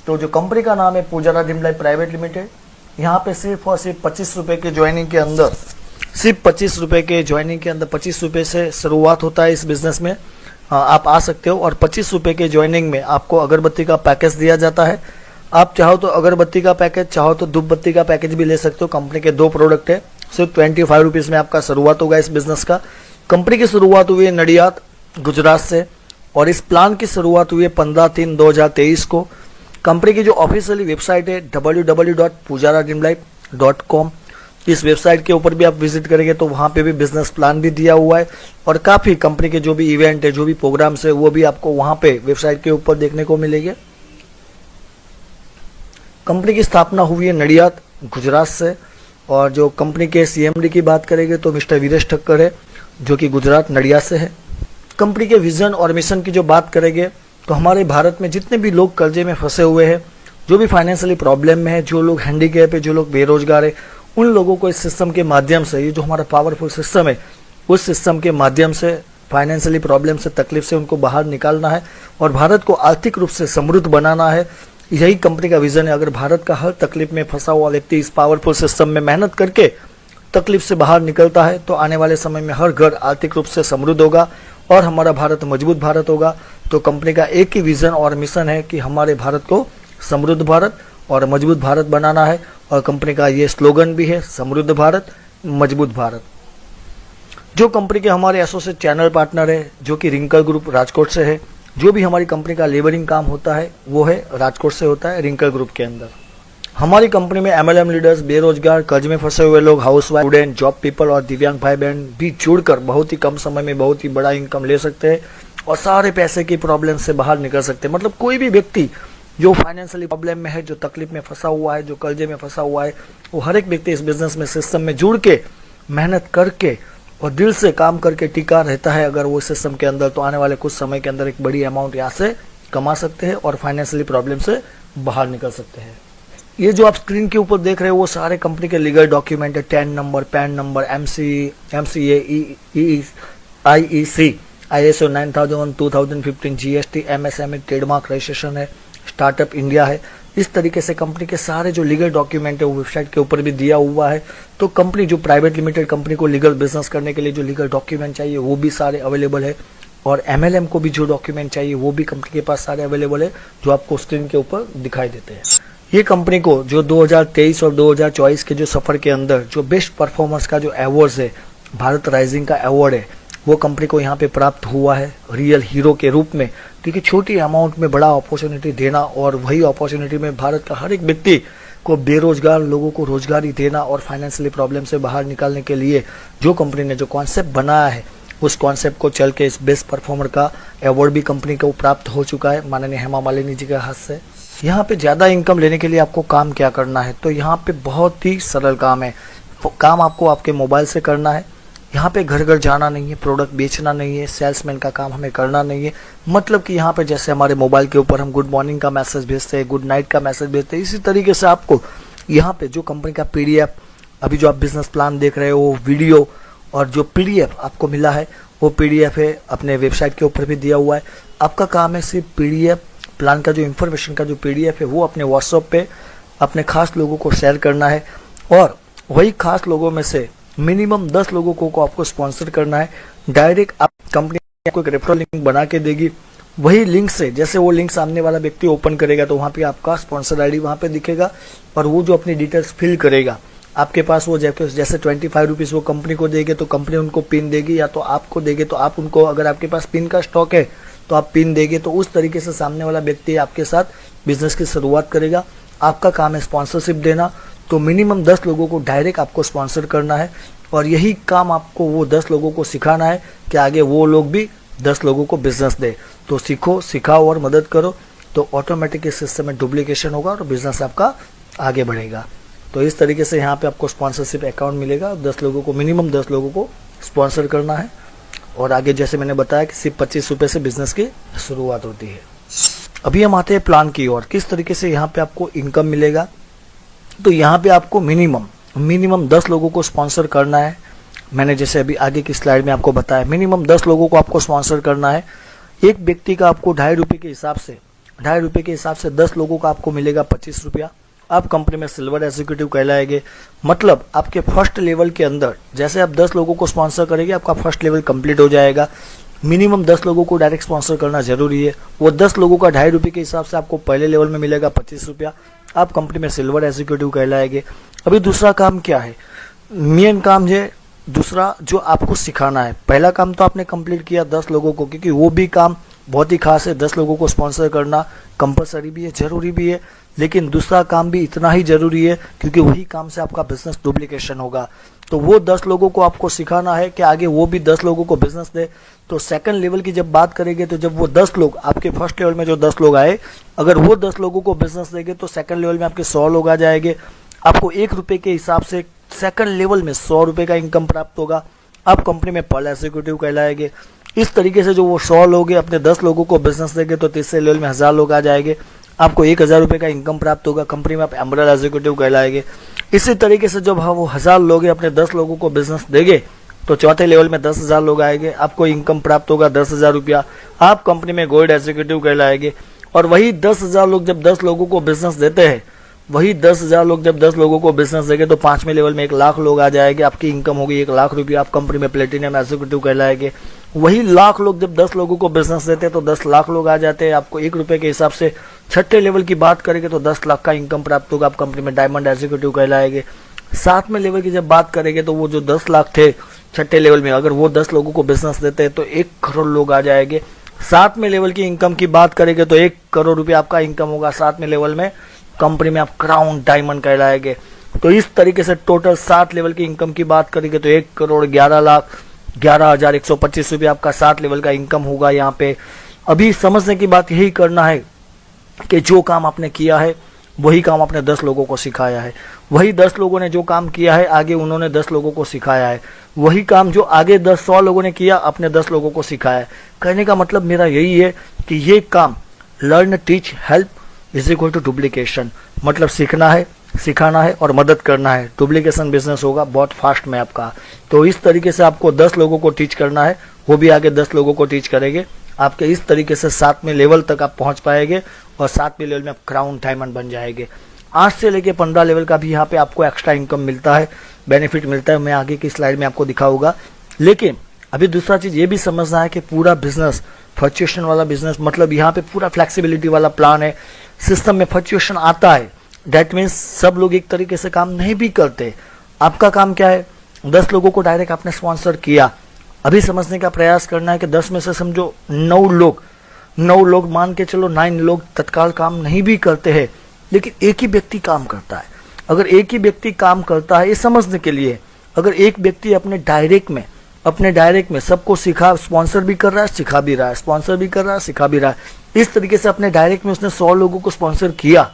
तो जो कंपनी का नाम है Pujara dream life private limited, यहाँ पे सिर्फ और सिर्फ 25 रुपए के ज्वाइनिंग के अंदर, सिर्फ 25 रुपए के ज्वाइनिंग के अंदर 25 रुपए से शुरुआत होता है इस बिजनेस में। आप आ सकते हो और 25 रुपए के ज्वाइनिंग में आपको अगरबत्ती का पैकेज दिया जाता है। आप चाहो तो अगरबत्ती का पैकेज, चाहो तो धूपबत्ती का पैकेज भी ले सकते हो। कंपनी के 2 प्रोडक्ट है। सिर्फ 25 रुपीज में आपका शुरुआत होगा इस बिजनेस का। कंपनी की शुरुआत हुई है नडियाद गुजरात से और इस प्लान की शुरुआत हुई है 15/3/2023 को। कंपनी की जो ऑफिशियली वेबसाइट है www.pujaradreamlife.com, इस वेबसाइट के ऊपर भी आप विजिट करेंगे तो वहां पे भी बिजनेस प्लान भी दिया हुआ है और काफी कंपनी के जो भी इवेंट है, जो भी प्रोग्राम्स है, वो भी आपको वहां पे वेबसाइट के ऊपर देखने को मिलेंगे। कंपनी की स्थापना हुई है नडियाद गुजरात से और जो कंपनी के सीएमडी की बात करेंगे तो मिस्टर वीरेश ठक्कर है, जो कि गुजरात नडियाद से है। कंपनी के विजन और मिशन की जो बात करेंगे तो हमारे भारत में जितने भी लोग कर्जे में फंसे हुए हैं, जो भी फाइनेंशियली प्रॉब्लम में है, जो लोग हैंडीकैप है, जो लोग बेरोजगार है, उन लोगों को इस सिस्टम के माध्यम से, ये जो हमारा पावरफुल सिस्टम है, उस सिस्टम के माध्यम से फाइनेंशियली प्रॉब्लम से, तकलीफ से उनको बाहर निकालना है और भारत को आर्थिक रूप से समृद्ध बनाना है। यही कंपनी का विजन है। अगर भारत का हर तकलीफ में फंसा हुआ व्यक्ति इस पावरफुल सिस्टम में मेहनत करके तकलीफ से बाहर निकलता है तो आने वाले समय में हर घर आर्थिक रूप से समृद्ध होगा और हमारा भारत मजबूत भारत होगा। तो कंपनी का एक ही विजन और मिशन है कि हमारे भारत को समृद्ध भारत और मजबूत भारत बनाना है और कंपनी का ये स्लोगन भी है, समृद्ध भारत मजबूत भारत। जो कंपनी के हमारे एसोसिएट चैनल पार्टनर है, जो कि रिंकल ग्रुप राजकोट से है, जो भी हमारी कंपनी का लेबरिंग काम होता है वो है राजकोट से होता है रिंकल ग्रुप के अंदर। हमारी कंपनी में MLM लीडर्स, बेरोजगार, कर्ज में फंसे हुए लोग, हाउसवाइफ, स्टूडेंट, जॉब पीपल और दिव्यांग भाई बहन भी जुड़कर बहुत ही कम समय में बहुत ही बड़ा इनकम ले सकते हैं और सारे पैसे की प्रॉब्लम से बाहर निकल सकते हैं। मतलब कोई भी व्यक्ति जो फाइनेंशियली प्रॉब्लम में है, जो तकलीफ में फंसा हुआ है, जो कर्जे में फंसा हुआ है, वो हर एक व्यक्ति इस बिजनेस में, सिस्टम में जुड़ के मेहनत करके और दिल से काम करके टिका रहता है अगर वो सिस्टम के अंदर, तो आने वाले कुछ समय के अंदर एक बड़ी अमाउंट यहाँ से कमा सकते हैं और फाइनेंशियली प्रॉब्लम से बाहर निकल सकते हैं। ये जो आप स्क्रीन के ऊपर देख रहे हो वो सारे कंपनी के लीगल डॉक्यूमेंट है। Tan number, pan number, MCA, IEC, ISO 9001, 2015, GST, MSME, trademark registration है, स्टार्टअप इंडिया है। इस तरीके से कंपनी के सारे जो लीगल डॉक्यूमेंट है वो वेबसाइट के ऊपर भी दिया हुआ है। तो कंपनी जो प्राइवेट लिमिटेड कंपनी को लीगल बिजनेस करने के लिए जो लीगल डॉक्यूमेंट चाहिए वो भी सारे अवेलेबल है और MLM को भी जो डॉक्यूमेंट चाहिए वो भी कंपनी के पास सारे अवेलेबल है, जो आपको स्क्रीन के ऊपर दिखाई देते हैं। ये कंपनी को जो 2023 और 2024 के जो सफर के अंदर जो बेस्ट परफॉर्मेंस का जो अवार्ड है, भारत राइजिंग का अवार्ड है, वो कंपनी को यहाँ पे प्राप्त हुआ है रियल हीरो के रूप में। क्योंकि छोटी अमाउंट में बड़ा अपॉर्चुनिटी देना और वही अपॉर्चुनिटी में भारत का हर एक व्यक्ति को, बेरोजगार लोगों को रोजगारी देना और फाइनेंशियली प्रॉब्लम से बाहर निकालने के लिए जो कंपनी ने जो कॉन्सेप्ट बनाया है, उस कॉन्सेप्ट को चल के इस बेस्ट परफॉर्मर का अवार्ड भी कंपनी को प्राप्त हो चुका है माननीय हेमा मालिनी जी के हाथ से। यहाँ पे ज्यादा इनकम लेने के लिए आपको काम क्या करना है, तो यहाँ पे बहुत ही सरल काम है। काम आपको आपके मोबाइल से करना है। यहाँ पे घर घर जाना नहीं है, प्रोडक्ट बेचना नहीं है, सेल्समैन का काम हमें करना नहीं है। मतलब कि यहाँ पे जैसे हमारे मोबाइल के ऊपर हम गुड मॉर्निंग का मैसेज भेजते हैं, गुड नाइट का मैसेज भेजते हैं, इसी तरीके से आपको यहाँ पे जो कंपनी का PDF, अभी जो आप बिजनेस प्लान देख रहे हो, वीडियो और जो PDF आपको मिला है वो PDF है, अपने वेबसाइट के ऊपर भी दिया हुआ है। आपका काम है सिर्फ PDF प्लान का जो इन्फॉर्मेशन का जो PDF है वो अपने WhatsApp पे अपने खास लोगों को शेयर करना है और वही खास लोगों में से मिनिमम 10 लोगों को आपको स्पॉन्सर करना है। डायरेक्ट आप कंपनी आपको एक रेफरल लिंक बना के देगी, वही लिंक से जैसे वो लिंक सामने वाला व्यक्ति ओपन करेगा तो वहाँ पे आपका स्पॉन्सर ID वहाँ पे दिखेगा और वो जो अपनी डिटेल्स फिल करेगा आपके पास वो जैसे 25 रुपीज़ वो कंपनी को देंगे तो कंपनी उनको पिन देगी, या तो आपको देगी तो आप उनको, अगर आपके पास पिन का स्टॉक है तो आप पिन देंगे। तो उस तरीके से सामने वाला व्यक्ति आपके साथ बिजनेस की शुरुआत करेगा। आपका काम है स्पॉन्सरशिप देना, तो मिनिमम 10 लोगों को डायरेक्ट आपको स्पॉन्सर करना है और यही काम आपको वो 10 लोगों को सिखाना है कि आगे वो लोग भी 10 लोगों को बिजनेस दे। तो सीखो, सिखाओ और मदद करो, तो ऑटोमेटिक इस सिस्टम में डुप्लीकेशन होगा और बिजनेस आपका आगे बढ़ेगा। तो इस तरीके से यहाँ पे आपको स्पॉन्सरशिप अकाउंट मिलेगा। 10 लोगों को, मिनिमम 10 लोगों को स्पॉन्सर करना है और आगे जैसे मैंने बताया कि सिर्फ 25 रुपये से बिजनेस की शुरुआत होती है। अभी हम आते हैं प्लान की ओर, किस तरीके से यहाँ पे आपको इनकम मिलेगा। तो यहाँ पे आपको मिनिमम 10 लोगों को स्पॉन्सर करना है। मैंने जैसे अभी आगे की स्लाइड में आपको बताया, मिनिमम 10 लोगों को आपको स्पॉन्सर करना है। एक व्यक्ति का आपको 2.5 रुपये के हिसाब से ₹2.5 के हिसाब से 10 लोगों का आपको मिलेगा ₹25। आप कंपनी में सिल्वर एग्जीक्यूटिव कहलाएंगे। मतलब आपके फर्स्ट लेवल के अंदर जैसे आप 10 लोगों को स्पॉन्सर करेंगे, आपका फर्स्ट लेवल कंप्लीट हो जाएगा। मिनिमम 10 लोगों को डायरेक्ट स्पॉन्सर करना जरूरी है। वो 10 लोगों का ₹2.5 के हिसाब से आपको पहले लेवल में मिलेगा ₹25। आप कंपनी में सिल्वर एग्जीक्यूटिव कहलाएंगे। अभी दूसरा काम क्या है, मेन काम है दूसरा जो आपको सिखाना है। पहला काम तो आपने कंप्लीट किया 10 लोगों को, क्योंकि वो भी काम बहुत ही खास है। 10 लोगों को स्पॉन्सर करना कंपलसरी भी है, जरूरी भी है, लेकिन दूसरा काम भी इतना ही जरूरी है, क्योंकि वही काम से आपका बिजनेस डुप्लीकेशन होगा। तो वो 10 लोगों को आपको सिखाना है कि आगे वो भी 10 लोगों को बिजनेस दे। तो सेकंड लेवल की जब बात करेंगे तो जब वो 10 लोग आपके फर्स्ट लेवल में जो 10 लोग आए, अगर वो 10 लोगों को बिजनेस देंगे तो सेकंड लेवल में आपके 100 लोग आ जाएंगे। आपको ₹1 के हिसाब से सेकंड लेवल में ₹100 का इनकम प्राप्त होगा। आप कंपनी में पर्ल एग्जीक्यूटिव कहलाएंगे। इस तरीके से जो वो 100 लोग हैं अपने 10 लोगों को बिजनेस देंगे तो तीसरे लेवल में 1000 लोग आ जाएंगे। आपको ₹1000 का इनकम प्राप्त होगा। कंपनी में आप एम्बरल एग्जीक्यूटिव कहलाएंगे। इसी तरीके से जब वो 1000 लोग अपने 10 लोगों को बिजनेस देंगे तो चौथे लेवल में 10,000 लोग आएंगे। आपको इनकम प्राप्त होगा ₹10,000। आप कंपनी में गोल्ड एग्जीक्यूटिव कहलाएंगे। और वही 10,000 लोग जब 10 लोगों को बिजनेस देते हैं, वही 10,000 लोग जब 10 लोगों को बिजनेस देंगे तो 5वें लेवल में 1,00,000 लोग आ जाएंगे। आपकी इनकम होगी ₹1,00,000। आप कंपनी में प्लेटिनम एग्जीक्यूटिव कहलाएंगे। वही 1,00,000 लोग जब 10 लोगों को बिजनेस देते हैं तो 10,00,000 लोग आ जाते हैं। आपको ₹1 के हिसाब से छठे लेवल की बात करेंगे तो 10,00,000 का इनकम प्राप्त होगा। आप कंपनी में डायमंड एग्जीक्यूटिव कहलाएंगे। 7वें लेवल की जब बात करेंगे तो वो जो 10,00,000 थे छठे लेवल में, अगर वो 10 लोगों को बिजनेस देते हैं तो 1 करोड़ लोग आ जाएंगे। 7वें लेवल की इनकम की बात करेंगे तो ₹1 करोड़ आपका इनकम होगा 7वें लेवल में। कंपनी में आप क्राउन डायमंड कहलाएंगे। तो इस तरीके से टोटल 7 लेवल की इनकम की बात करेंगे तो 1,11,11,125 आपका 7 लेवल का इनकम होगा। यहाँ पे अभी समझने की बात यही करना है कि जो काम आपने किया है वही काम आपने 10 लोगों को सिखाया है। वही 10 लोगों ने जो काम किया है आगे उन्होंने 10 लोगों को सिखाया है। वही काम जो आगे 100 लोगों ने किया अपने 10 लोगों को सिखाया है। कहने का मतलब मेरा यही है कि ये काम learn teach help is equal to duplication. मतलब सीखना है, सिखाना है और मदद करना है। डुप्लीकेशन बिजनेस होगा बहुत फास्ट में आपका। तो इस तरीके से आपको 10 लोगों को टीच करना है, वो भी आगे 10 लोगों को टीच करेंगे। आपके इस तरीके से 7वें लेवल तक आप पहुंच पाएंगे और 7वें लेवल में आप क्राउन डायमंड बन जाएंगे। 8 से लेके 15 लेवल का भी यहाँ पे आपको एक्स्ट्रा इनकम मिलता है, बेनिफिट मिलता है। मैं आगे की स्लाइड में आपको दिखाऊंगा। लेकिन अभी दूसरा चीज ये भी समझना है कि पूरा बिजनेस फ्लक्चुएशन वाला बिजनेस, मतलब यहाँ पे पूरा फ्लेक्सिबिलिटी वाला प्लान है। सिस्टम में फ्लक्चुएशन आता है, दैट मीन्स सब लोग एक तरीके से काम नहीं भी करते। आपका काम क्या है, 10 लोगों को डायरेक्ट आपने स्पॉन्सर किया। अभी समझने का प्रयास करना है कि 10 में से समझो 9 लोग मान के चलो 9 लोग तत्काल काम नहीं भी करते हैं, लेकिन एक ही व्यक्ति काम करता है। अगर एक ही व्यक्ति काम करता है, ये समझने के लिए, अगर एक व्यक्ति अपने डायरेक्ट में सबको सिखा, स्पॉन्सर भी कर रहा है, सिखा भी रहा है, स्पॉन्सर भी कर रहा है, सिखा भी रहा है, इस तरीके से अपने डायरेक्ट में उसने 100 लोगों को स्पॉन्सर किया।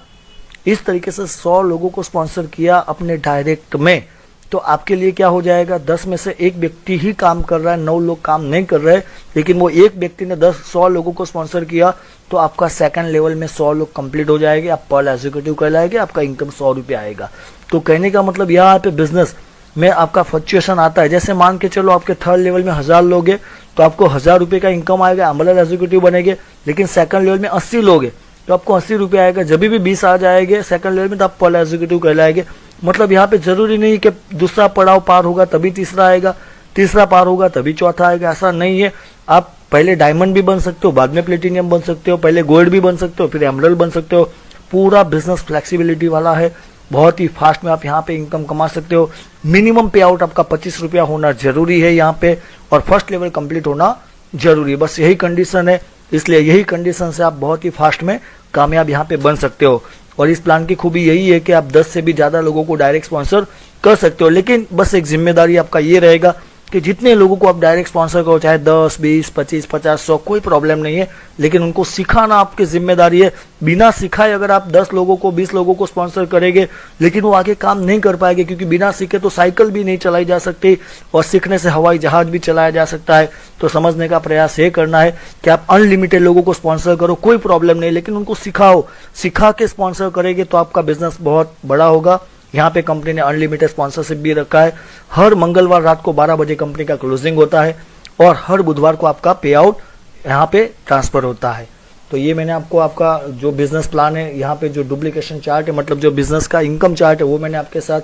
इस तरीके से 100 लोगों को स्पॉन्सर किया अपने डायरेक्ट में, तो आपके लिए क्या हो जाएगा, 10 में से एक व्यक्ति ही काम कर रहा है, 9 लोग काम नहीं कर रहे, लेकिन वो एक व्यक्ति ने 100 लोगों को स्पॉन्सर किया, तो आपका सेकंड लेवल में 100 लोग कंप्लीट हो जाएंगे। आप पर्ल एग्जीक्यूटिव कहलाएंगे। आपका इनकम ₹100 आएगा। तो कहने का मतलब यहाँ पे बिजनेस में आपका फ्लक्चुएशन आता है। जैसे मान के चलो आपके थर्ड लेवल में 1000 लोग हैं तो आपको ₹1000 का इनकम आएगा, अम्बरेला एग्जीक्यूटिव बनेंगे। लेकिन सेकंड लेवल में 80 लोग हैं तो आपको ₹80 आएगा। जब भी 20 आ जाएंगे सेकंड लेवल में तो आप पर्ल एग्जीक्यूटिव कहलाएंगे। मतलब यहाँ पे जरूरी नहीं कि दूसरा पड़ाव पार होगा तभी तीसरा आएगा, तीसरा पार होगा तभी चौथा आएगा, ऐसा नहीं है। आप पहले डायमंड भी बन सकते हो, बाद में प्लेटिनियम बन सकते हो, पहले गोल्ड भी बन सकते हो, फिर एमरल्ड बन सकते हो। पूरा बिजनेस फ्लेक्सिबिलिटी वाला है, बहुत ही फास्ट में आप यहाँ पे इनकम कमा सकते हो। मिनिमम पे आउट आपका ₹25 होना जरूरी है यहाँ पे, और फर्स्ट लेवल कंप्लीट होना जरूरी है। बस यही कंडीशन है, इसलिए यही कंडीशन से आप बहुत ही फास्ट में कामयाब यहाँ पे बन सकते हो। और इस प्लान की खूबी यही है कि आप 10 से भी ज्यादा लोगों को डायरेक्ट स्पॉन्सर कर सकते हो। लेकिन बस एक जिम्मेदारी आपका ये रहेगा कि जितने लोगों को आप डायरेक्ट स्पॉन्सर करो, चाहे 10, 20, 25, 50, 100, कोई प्रॉब्लम नहीं है, लेकिन उनको सिखाना आपकी जिम्मेदारी है। बिना सिखाए अगर आप 10 लोगों को, 20 लोगों को स्पॉन्सर करेंगे, लेकिन वो आगे काम नहीं कर पाएंगे, क्योंकि बिना सीखे तो साइकिल भी नहीं चलाई जा सकती, और सीखने से हवाई जहाज भी चलाया जा सकता है। तो समझने का प्रयास ये करना है कि आप अनलिमिटेड लोगों को स्पॉन्सर करो, कोई प्रॉब्लम नहीं, लेकिन उनको सिखाओ। सिखा के स्पॉन्सर करेंगे तो आपका बिजनेस बहुत बड़ा होगा। यहाँ पे कंपनी ने अनलिमिटेड स्पॉन्सरशिप भी रखा है। हर मंगलवार रात को 12 बजे कंपनी का क्लोजिंग होता है, और हर बुधवार को आपका पे आउट यहाँ पे ट्रांसफर होता है। तो ये मैंने आपको आपका जो बिजनेस प्लान है, यहाँ पे जो डुप्लीकेशन चार्ट है, मतलब जो बिजनेस का इनकम चार्ट है, वो मैंने आपके साथ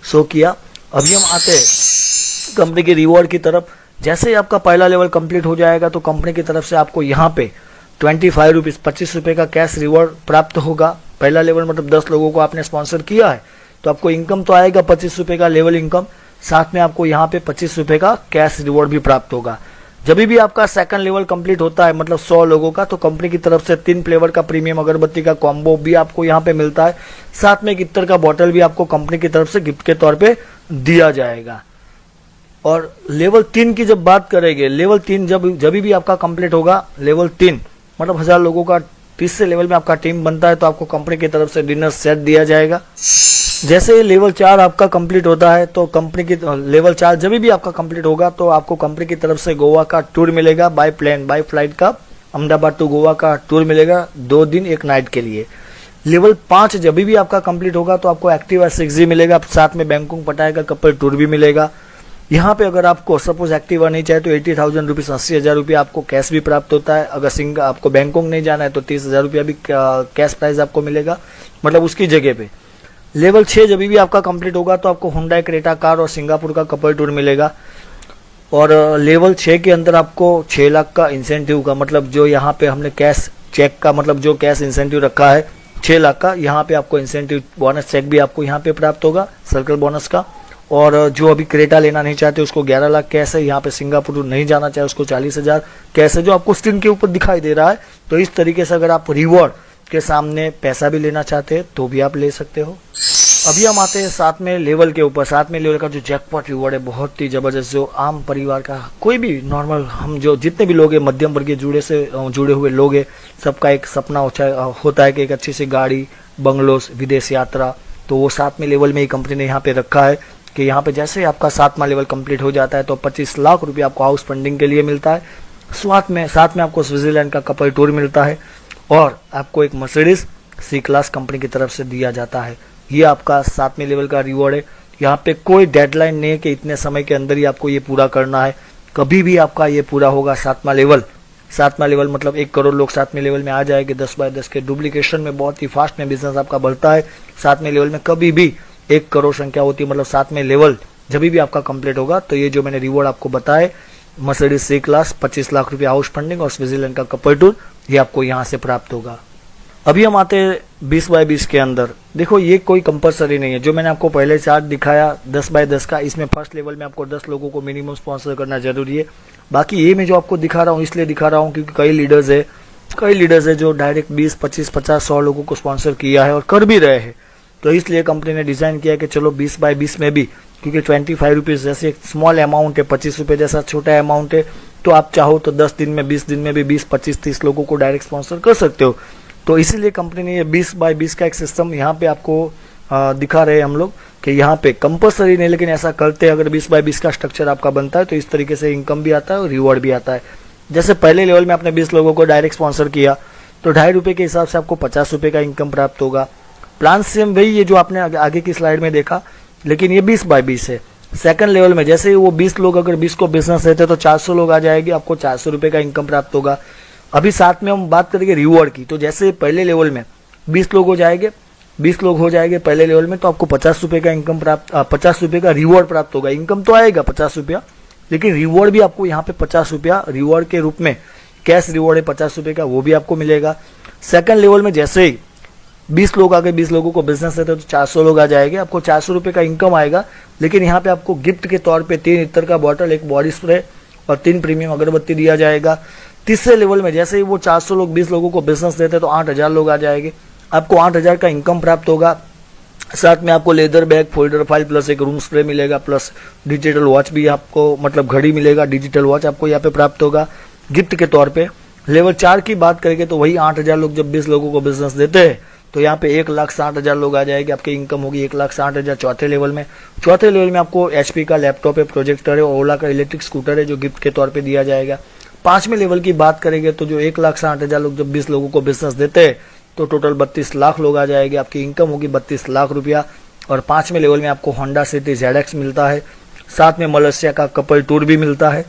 शो किया। अभी हम आते हैं कंपनी के रिवॉर्ड की तरफ। जैसे ही आपका पहला लेवल कंप्लीट हो जाएगा तो कंपनी की तरफ से आपको यहाँ पे 25 रुपीज 25 रुपये का कैश रिवॉर्ड प्राप्त होगा। पहला लेवल मतलब 10 लोगों को आपने स्पॉन्सर किया है तो आपको इनकम तो आएगा 25 रुपये का लेवल इनकम, साथ में आपको यहाँ पे 25 रुपये का कैश रिवॉर्ड भी प्राप्त होगा। जब भी आपका सेकंड लेवल कंप्लीट होता है मतलब 100 लोगों का, तो कंपनी की तरफ से 3 फ्लेवर का प्रीमियम अगरबत्ती का कॉम्बो भी आपको यहाँ पे मिलता है, साथ में एक इत्र का बॉटल भी आपको कंपनी की तरफ से गिफ्ट के तौर पे दिया जाएगा। और लेवल 3 की जब बात करेंगे, लेवल 3 जब भी आपका कंप्लीट होगा, लेवल 3 मतलब 1000 लोगों का 30 लेवल में आपका टीम बनता है तो आपको कंपनी की तरफ से डिनर सेट दिया जाएगा। जैसे ही लेवल 4 आपका कंप्लीट होता है तो कंपनी की लेवल 4 जब भी आपका कंप्लीट होगा तो आपको कंपनी की तरफ से गोवा का टूर मिलेगा, बाय प्लेन बाय फ्लाइट का अहमदाबाद टू गोवा का टूर मिलेगा 2 दिन 1 नाइट के लिए। लेवल 5 जब भी आपका कंप्लीट होगा तो आपको एक्टिवा 6G मिलेगा, साथ में बैंकॉक पटाया का कपल टूर भी मिलेगा। यहाँ पे अगर आपको सपोज एक्टिवा नहीं चाहिए तो 80,000 रुपीज 80,000 रुपया आपको कैश भी प्राप्त होता है। अगर आपको बैंकॉक नहीं जाना है तो 30,000 रुपया भी कैश प्राइस आपको मिलेगा, मतलब उसकी जगह पे। लेवल 6 जब भी आपका कंप्लीट होगा तो आपको हुंडई क्रेटा कार और सिंगापुर का कपल टूर मिलेगा। और लेवल 6 के अंदर आपको 6 लाख का इंसेंटिव का, मतलब जो यहाँ पे हमने कैश चेक का, मतलब जो कैश इंसेंटिव रखा है 6 लाख का, यहाँ पे आपको इंसेंटिव बोनस चेक भी आपको यहाँ पे प्राप्त होगा, सर्कल बोनस का। और जो अभी क्रेटा लेना नहीं चाहते उसको 11 लाख कैश है, यहाँ पे सिंगापुर नहीं जाना चाहे उसको 40,000 कैश है, जो आपको स्क्रीन के ऊपर दिखाई दे रहा है। तो इस तरीके से अगर आप रिवॉर्ड के सामने पैसा भी लेना चाहते हैं तो भी आप ले सकते हो। अभी हम आते हैं 7वें लेवल के ऊपर। 7वें लेवल का जो जैकपॉट रिवॉर्ड है बहुत ही जबरदस्त, जो आम परिवार का कोई भी नॉर्मल, हम जो जितने भी लोग हैं मध्यम वर्गीय जुड़े हुए लोग हैं, सबका एक सपना होता है कि एक अच्छी सी गाड़ी, बंगलोस, विदेश यात्रा। तो वो 7वें लेवल में ही कंपनी ने यहाँ पे रखा है कि यहाँ पे जैसे आपका 7वां लेवल कंप्लीट हो जाता है तो 25 लाख रुपये आपको हाउस फंडिंग के लिए मिलता है। साथ में आपको स्विट्जरलैंड का कपल टूर मिलता है और आपको एक मर्सिडीज C क्लास कंपनी की तरफ से दिया जाता है। ये आपका 7वें लेवल का रिवॉर्ड है। यहाँ पे कोई डेडलाइन नहीं है कि इतने समय के अंदर ही आपको ये पूरा करना है, कभी भी आपका ये पूरा होगा। 7वां लेवल मतलब 1 करोड़ लोग 7वें लेवल में आ जाएंगे 10 बाय 10 के डुप्लीकेशन में। बहुत ही फास्ट में बिजनेस आपका बढ़ता है। 7वें लेवल में कभी भी 1 करोड़ संख्या होती है, मतलब 7वें लेवल जब भी आपका कंप्लीट होगा तो ये जो मैंने रिवॉर्ड आपको बताए, मर्सिडीज C क्लास, 25 लाख रुपया हाउस फंडिंग और स्विट्जरलैंड का कपल टूर, ये आपको यहाँ से प्राप्त होगा। अभी हम आते हैं 20 बाय 20 के अंदर। देखो ये कोई कंपलसरी नहीं है, जो मैंने आपको पहले चार्ट दिखाया 10 बाय 10 का, इसमें फर्स्ट लेवल में आपको 10 लोगों को मिनिमम स्पॉन्सर करना जरूरी है। बाकी ये मैं जो आपको दिखा रहा हूँ इसलिए दिखा रहा हूँ क्योंकि कई लीडर्स है जो डायरेक्ट 20, 25, 50, 100 लोगों को स्पॉन्सर किया है और कर भी रहे हैं। तो इसलिए कंपनी ने डिजाइन किया कि चलो 20 बाय 20 में भी, क्योंकि 25 रुपीज जैसे एक स्मॉल अमाउंट है, 25 रुपये जैसा छोटा अमाउंट है, तो आप चाहो तो 10 दिन में 20 दिन में भी 20, 25, 30 लोगों को डायरेक्ट स्पॉन्सर कर सकते हो। तो इसीलिए कंपनी ने ये 20 बाय 20 का एक सिस्टम यहाँ पे आपको दिखा रहे हैं हम लोग कि यहाँ पे कंपलसरी नहीं, लेकिन ऐसा करते हैं अगर 20 बाय 20 का स्ट्रक्चर आपका बनता है तो इस तरीके से इनकम भी आता है और रिवॉर्ड भी आता है। जैसे पहले लेवल में आपने 20 लोगों को डायरेक्ट स्पॉन्सर किया तो 2.5 रुपये के हिसाब से आपको 50 रुपये का इनकम प्राप्त होगा। प्लान सेम वही है जो आपने आगे की स्लाइड में देखा, लेकिन ये 20 बाय 20 है। सेकंड लेवल में जैसे वो 20 लोग अगर 20 को बिजनेस रहते तो 400 लोग आ जाएंगे, आपको 400 रुपये का इनकम प्राप्त होगा। अभी साथ में हम बात करेंगे रिवॉर्ड की, तो जैसे पहले लेवल में 20 लोग हो जाएंगे पहले लेवल में, तो आपको 50 रुपये का इनकम 50 रुपये का रिवॉर्ड प्राप्त होगा। इनकम तो आएगा 50 रुपया, लेकिन रिवॉर्ड भी आपको यहाँ पे 50 रुपया रिवॉर्ड के रूप में, कैश रिवॉर्ड है 50 रुपये का, वो भी आपको मिलेगा। सेकंड लेवल में जैसे ही 20 लोग आ गए, 20 लोगों को बिजनेस रहता है तो 400 लोग आ जाएंगे, आपको 400 रुपये का इनकम आएगा। लेकिन यहाँ पे आपको गिफ्ट के तौर पे 3 इत्र का बॉटल, 1 बॉडी स्प्रे और 3 प्रीमियम अगरबत्ती दिया जाएगा। तीसरे लेवल में जैसे ही वो 400 लोग 20 लोगों को बिजनेस देते हैं तो 8,000 लोग आ जाएंगे, आपको 8,000 का इनकम प्राप्त होगा। साथ में आपको leather bag, folder file plus 1 room spray मिलेगा, प्लस डिजिटल वॉच भी आपको, मतलब घड़ी मिलेगा, डिजिटल वॉच आपको यहाँ पे प्राप्त होगा गिफ्ट के तौर पे। लेवल 4 की बात करेंगे तो वही 8,000 लोग जब 20 लोगों को बिजनेस देते हैं तो यहाँ पे 1,60,000 लोग आ जाएंगे, आपकी इनकम होगी 1,60,000 चौथे लेवल में। चौथे लेवल में आपको HP का लैपटॉप है, प्रोजेक्टर है, ओला का इलेक्ट्रिक स्कूटर है जो गिफ्ट के तौर पे दिया जाएगा। 5वें लेवल की बात करेंगे तो जो 1,60,000 लोग जब 20 लोगों को बिजनेस देते हैं तो टोटल 32 लाख लोग आ जाएंगे, आपकी इनकम होगी 32 लाख रुपया। और 5वें लेवल में आपको होंडा सिटी ZX मिलता है, साथ में मलेशिया का कपल टूर भी मिलता है।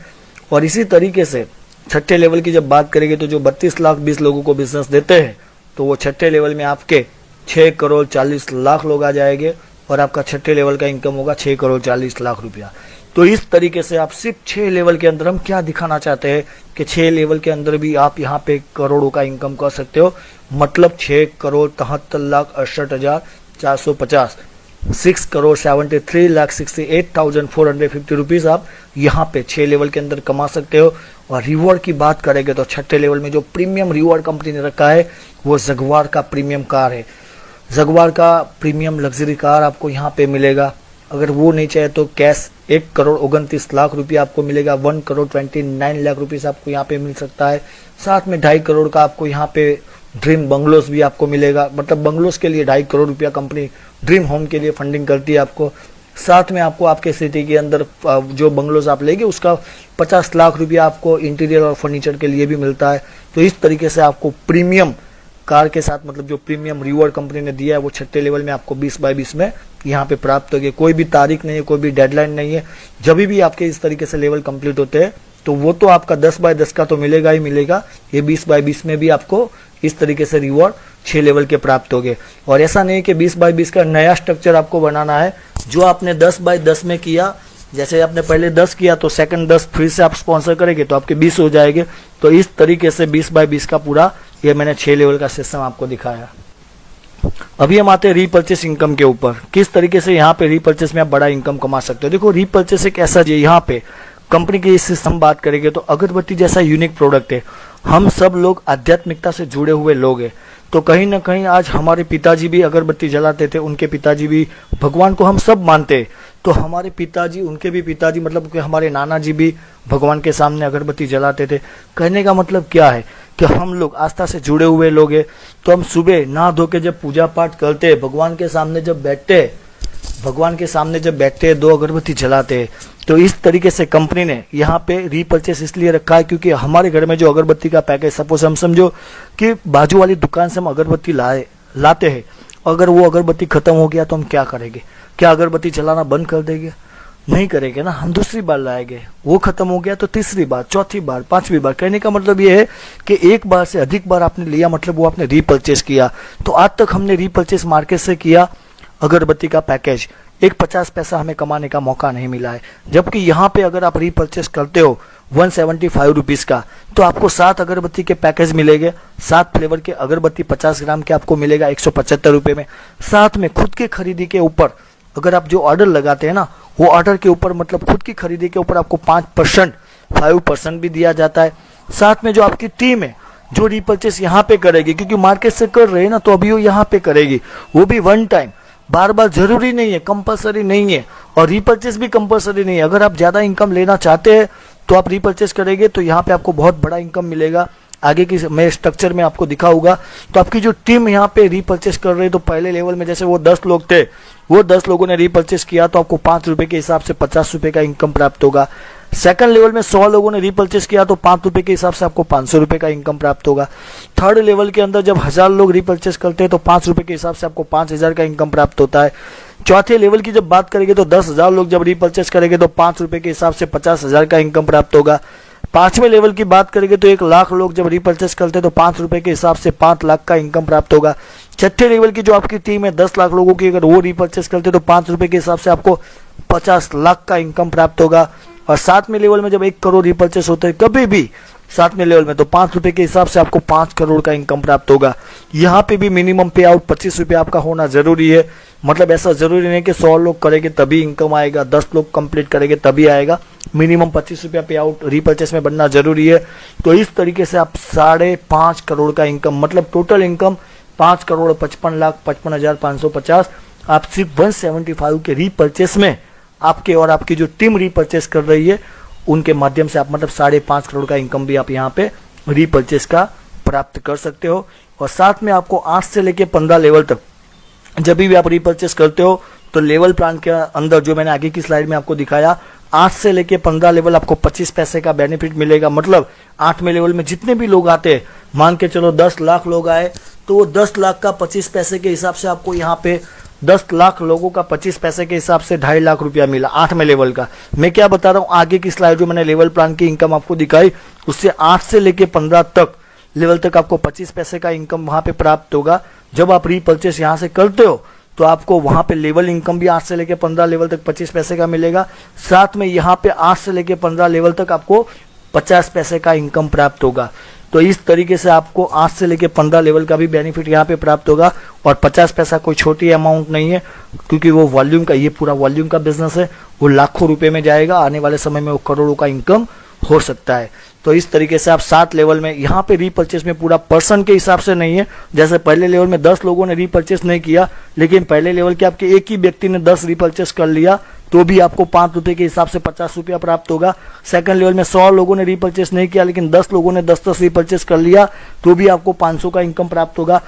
और इसी तरीके से छठे लेवल की जब बात करेंगे तो जो 32 लाख 20 लोगों को बिजनेस देते हैं तो वो छठे लेवल में आपके 6 करोड़ 40 लाख लोग आ जाएंगे और आपका छठे लेवल का इनकम होगा 6 करोड़ 40 लाख रुपया। तो इस तरीके से आप सिर्फ 6 लेवल के अंदर हम क्या दिखाना चाहते हैं कि 6 लेवल के अंदर भी आप यहाँ पे करोड़ों का इनकम कर सकते हो, मतलब 6 करोड़ 73 लाख 68,450, 6 करोड़ 73 लाख 68,450 रुपीज आप यहाँ पे 6 लेवल के अंदर कमा सकते हो। और रिवॉर्ड की बात करेंगे तो छठे लेवल में जो प्रीमियम रिवॉर्ड कंपनी ने रखा है वो जगुआर का प्रीमियम कार है। जगुआर का प्रीमियम लग्जरी कार आपको यहाँ पे मिलेगा। अगर वो नहीं चाहे तो कैश 1 करोड़ 29 लाख रुपया आपको मिलेगा, 1 करोड़ 29 लाख रुपीस आपको यहाँ पे मिल सकता है। साथ में 2.5 करोड़ का आपको यहाँ पे ड्रीम बंगलोस भी आपको मिलेगा, मतलब बंगलोस के लिए 2.5 करोड़ रुपया कंपनी ड्रीम होम के लिए फंडिंग करती है आपको। साथ में आपको आपके सिटी के अंदर जो बंगलोस आप लेंगे उसका 50 लाख रुपया आपको इंटीरियर और फर्नीचर के लिए भी मिलता है। तो इस तरीके से आपको प्रीमियम कार के साथ, मतलब जो प्रीमियम रिवॉर्ड कंपनी ने दिया है वो छठे लेवल में आपको 20/20 में यहाँ पे प्राप्त होगी। कोई भी तारीख नहीं है, कोई भी डेडलाइन नहीं है, जब भी आपके इस तरीके से लेवल कंप्लीट होते हैं तो वो तो आपका 10/10 का तो मिलेगा ही मिलेगा, ये 20/20 में भी आपको इस तरीके से रिवॉर्ड 6 लेवल के प्राप्त होंगे। और ऐसा नहीं कि 20/20 का नया स्ट्रक्चर आपको बनाना है, जो आपने 10/10 में किया, जैसे आपने पहले 10 किया तो सेकंड 10 फिर से आप स्पॉन्सर करेंगे तो आपके 20 हो जाएंगे। तो इस तरीके से 20/20 का पूरा ये मैंने 6 लेवल का सिस्टम आपको दिखाया। अभी हम आते हैं रीपर्चेस इनकम के ऊपर, किस तरीके से यहाँ पे रीपर्चेस में आप बड़ा इनकम कमा सकते हो। देखो रीपर्चेस एक ऐसा, यहाँ पे कंपनी की इस सिस्टम बात करेंगे तो अगरबत्ती जैसा यूनिक प्रोडक्ट है। हम सब लोग आध्यात्मिकता से जुड़े हुए लोग हैं, तो कहीं ना कहीं आज हमारे पिताजी भी अगरबत्ती जलाते थे, उनके पिताजी भी, भगवान को हम सब मानते हैं तो हमारे पिताजी, उनके भी पिताजी, मतलब कि हमारे नाना जी भी भगवान के सामने अगरबत्ती जलाते थे। कहने का मतलब क्या है कि हम लोग आस्था से जुड़े हुए लोग हैं। तो हम सुबह नहा धो के जब पूजा पाठ करते हैं, भगवान के सामने जब बैठते हैं 2 अगरबत्ती जलाते हैं। तो इस तरीके से कंपनी ने यहाँ पे रीपर्चेस इसलिए रखा है क्योंकि हमारे घर में जो अगरबत्ती का पैकेज, सपोज हम समझो कि बाजू वाली दुकान से हम अगरबत्ती लाते हैं, अगर वो अगरबत्ती खत्म हो गया तो हम क्या करेंगे? क्या अगरबत्ती जलाना बंद कर देंगे? नहीं करेंगे ना, हम दूसरी बार लाएंगे। वो खत्म हो गया तो तीसरी बार, चौथी बार, 5वीं बार। कहने का मतलब ये है कि एक बार से अधिक बार आपने लिया, मतलब वो आपने रीपर्चेस किया। तो आज तक हमने रीपर्चेस मार्केट से किया अगरबत्ती का पैकेज, एक 50 पैसा हमें कमाने का मौका नहीं मिला है। जबकि यहाँ पे अगर आप रीपर्चेस करते हो 175 रुपीज का तो आपको 7 अगरबत्ती के पैकेज मिलेंगे। 7 फ्लेवर के अगरबत्ती 50 ग्राम के आपको मिलेगा 175 रुपए में। साथ में खुद की खरीदी के ऊपर अगर आप जो ऑर्डर लगाते हैं ना, वो ऑर्डर के ऊपर, मतलब खुद की खरीदी के ऊपर आपको 5% भी दिया जाता है। साथ में जो आपकी टीम है जो रीपर्चेस यहाँ पे करेगी, क्योंकि मार्केट से कर रहे हैं ना, तो अभी वो यहाँ पे करेगी, वो भी 1 टाइम, बार बार जरूरी नहीं है, कंपलसरी नहीं है। और रीपर्चेस भी कंपलसरी नहीं है। अगर आप ज्यादा इनकम लेना चाहते हैं तो आप रीपर्चेस करेंगे तो यहाँ पे आपको बहुत बड़ा इनकम मिलेगा। आगे की मैं स्ट्रक्चर में आपको दिखाऊंगा। तो आपकी जो टीम यहाँ पे रीपर्चेस कर रही है, तो पहले लेवल में जैसे वो 10 लोग थे, वो 10 लोगों ने रीपर्चेस किया तो आपको 5 रुपए के हिसाब से 50 रुपए का इनकम प्राप्त होगा। सेकंड लेवल में 100 लोगों ने रीपर्चेस किया तो 5 रुपए के हिसाब से आपको 500 रुपए का इनकम प्राप्त होगा। थर्ड लेवल के अंदर जब 1000 लोग रीपर्चेस करते हैं तो 5 रुपए के हिसाब से आपको 5000 का इनकम प्राप्त होता है। चौथे लेवल की जब बात करेंगे तो 10,000 लोग जब रीपर्चेस करेंगे तो 5 रुपए के हिसाब से 50,000 का इनकम प्राप्त होगा। 5वें लेवल की बात करेंगे तो 1 लाख लोग जब रीपर्चेस करते हैं तो 5 रुपए के हिसाब से 5 लाख का इनकम प्राप्त होगा। छठे लेवल की जो आपकी टीम है 10 लाख लोगों की, अगर वो रीपर्चेस करते हैं तो 5 रुपए के हिसाब से आपको 50 लाख का इनकम प्राप्त होगा। और 7वें लेवल में जब 1 करोड़ रीपर्चेस होते हैं कभी भी 7वें लेवल में, तो 5 रुपए के हिसाब से आपको 5 करोड़ का इनकम प्राप्त होगा। यहाँ पे भी मिनिमम पे आउट 25 रुपए आपका होना जरूरी है। मतलब ऐसा जरूरी नहीं कि 100 लोग करेंगे तभी इनकम आएगा, 10 लोग कंप्लीट करेंगे तभी आएगा। मिनिमम 25 रुपया पे आउट रीपर्चेस में बनना जरूरी है। तो इस तरीके से आप 5.5 करोड़ का इनकम, मतलब टोटल इनकम 5 करोड़ 55,55,550 आप सिर्फ 175 के रीपर्चेस में, आपके और आपकी जो टीम रीपर्चेस कर रही है उनके माध्यम से आप, मतलब 5.5 करोड़ का इनकम भी आप यहाँ पे रीपर्चेस का प्राप्त कर सकते हो। और साथ में आपको 8 से लेके 15 लेवल तक जब भी आप रीपर्चेस करते हो तो लेवल प्लान के अंदर, जो मैंने आगे की स्लाइड में आपको दिखाया, 8 से लेके 15 लेवल आपको 25 पैसे का बेनिफिट मिलेगा। मतलब 8वें लेवल में जितने भी लोग आते हैं, मान के चलो 10 लाख लोग आए तो वो 10 लाख का 25 पैसे के हिसाब से आपको यहाँ पे 10 लाख लोगों का 25 पैसे के हिसाब से 2.5 लाख रुपया मिला 8वें लेवल का। मैं क्या बता रहा हूँ, आगे की स्लाइड जो मैंने लेवल प्लान की इनकम आपको दिखाई, उससे 8 से लेके 15 तक लेवल तक आपको 25 पैसे का इनकम वहां पे प्राप्त होगा। जब आप रीपर्चेस यहां से करते हो तो आपको वहां पे लेवल इनकम भी 8 से लेके 15 लेवल तक 25 पैसे का मिलेगा। साथ में यहाँ पे 8 से लेके 15 लेवल तक आपको 50 पैसे का इनकम प्राप्त होगा। तो इस तरीके से आपको 8 से लेके 15 लेवल का भी बेनिफिट यहाँ पे प्राप्त होगा। और 50 पैसा कोई छोटी अमाउंट नहीं है, क्योंकि वो वॉल्यूम का, ये पूरा वॉल्यूम का बिजनेस है, वो लाखों रुपए में जाएगा। आने वाले समय में वो करोड़ों का इनकम हो सकता है। तो इस तरीके से आप 7 लेवल में, यहाँ पे रीपर्चेस में पूरा पर्सन के हिसाब से नहीं है। जैसे पहले लेवल में 10 लोगों ने रीपर्चेस नहीं किया, लेकिन पहले लेवल के आपके एक ही व्यक्ति ने 10 रीपर्चेस कर लिया तो भी आपको 5 रुपए के हिसाब से 50 रुपया प्राप्त होगा। सेकंड लेवल में 100 लोगों ने रीपर्चेस नहीं किया, लेकिन 10 लोगों ने 10-10 रीपर्चेस कर लिया तो भी आपको 500 का इनकम प्राप्त होगा।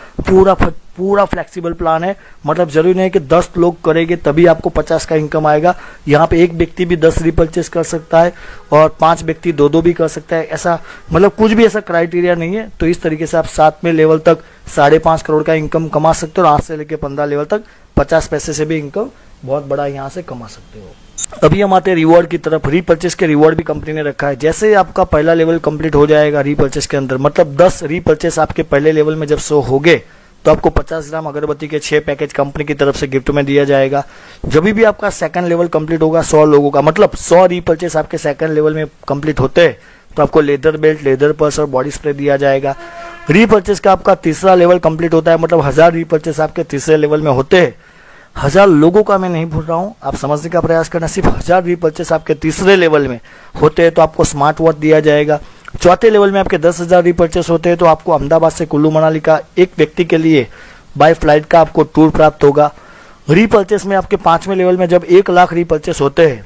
पूरा फ्लेक्सिबल प्लान है, मतलब जरूरी नहीं है कि 10 लोग करेंगे तभी आपको 50 का इनकम आएगा। यहाँ पे एक व्यक्ति भी 10 रीपर्चेस कर सकता है और 5 व्यक्ति 2-2 भी कर सकता है। ऐसा मतलब कुछ भी ऐसा क्राइटेरिया नहीं है। तो इस तरीके से आप 7वें लेवल तक 5.5 करोड़ का इनकम कमा सकते हो और 8 से लेकर 15 लेवल तक 50 पैसे से भी इनकम बहुत बड़ा यहाँ से कमा सकते हो। अभी हम आते हैं रिवॉर्ड की तरफ। रीपर्चेस के रिवॉर्ड भी कंपनी ने रखा है। जैसे ही आपका पहला लेवल कंप्लीट हो जाएगा रीपर्चेस के अंदर, मतलब 10 रीपर्चेस आपके पहले लेवल में जब 100 हो गए तो आपको 50 ग्राम अगरबत्ती के 6 पैकेज कंपनी की तरफ से गिफ्ट में दिया जाएगा। जब भी आपका सेकंड लेवल कंप्लीट होगा 100 लोगों का, मतलब 100 रीपर्चेस आपके सेकंड लेवल में कंप्लीट होते हैं तो आपको लेदर बेल्ट, लेदर पर्स और बॉडी स्प्रे दिया जाएगा। रीपर्चेस का आपका तीसरा लेवल कंप्लीट होता है, मतलब 1000 रीपर्चेस आपके तीसरे लेवल में होते हैं। 1000 लोगों का मैं नहीं भूल रहा हूं, आप समझने का प्रयास करना। सिर्फ 1000 रीपर्चेस आपके तीसरे लेवल में होते हैं तो आपको स्मार्ट वॉच दिया जाएगा। चौथे लेवल में आपके 10,000 रीपर्चेस होते हैं तो आपको अहमदाबाद से कुल्लू मनाली का एक व्यक्ति के लिए बाय फ्लाइट का आपको टूर प्राप्त होगा। रीपर्चेस में आपके 5वें लेवल में जब 1 लाख रीपर्चेस होते हैं,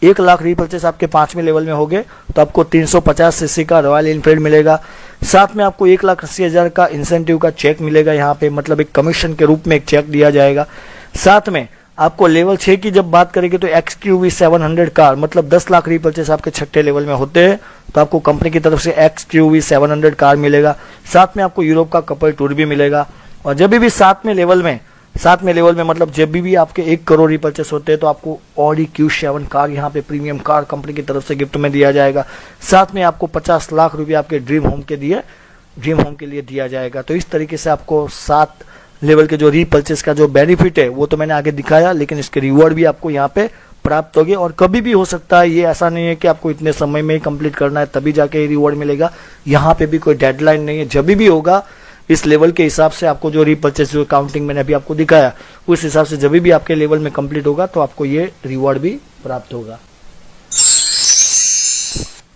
1 लाख रीपर्चेस आपके 5वें लेवल में हो गए तो आपको 350 सीसी का रॉयल एनफील्ड मिलेगा। साथ में आपको 1,80,000 का इंसेंटिव का चेक मिलेगा यहाँ पे, मतलब एक कमीशन के रूप में एक चेक दिया जाएगा। साथ में आपको लेवल 6 की जब बात करेंगे तो XQV 700 कार, मतलब 10 लाख रीपर्चेस आपके 6ठे लेवल में होते हैं तो आपको कंपनी की तरफ से XQV 700 कार मिलेगा। साथ में आपको यूरोप का कपल टूर भी मिलेगा। और जब भी 7वें लेवल में मतलब जब भी आपके 1 करोड़ रीपर्चेस होते हैं तो आपको Audi Q7 कार यहाँ पे प्रीमियम कार कंपनी की तरफ से गिफ्ट में दिया जाएगा। साथ में आपको 50 लाख रुपया आपके ड्रीम होम के लिए दिया जाएगा। तो इस तरीके से आपको 7 लेवल के जो रीपर्चेस का जो बेनिफिट है वो तो मैंने आगे दिखाया, लेकिन इसके रिवॉर्ड भी आपको यहाँ पे प्राप्त होगी। और कभी भी हो सकता है, ये ऐसा नहीं है कि आपको इतने समय में ही कंप्लीट करना है तभी जाके रिवॉर्ड मिलेगा। यहाँ पे भी कोई डेडलाइन नहीं है, जब भी होगा इस लेवल के हिसाब से आपको जो रीपर्चेस जो काउंटिंग मैंने अभी आपको दिखाया उस हिसाब से जब भी आपके लेवल में कंप्लीट होगा तो आपको ये रिवॉर्ड भी प्राप्त होगा।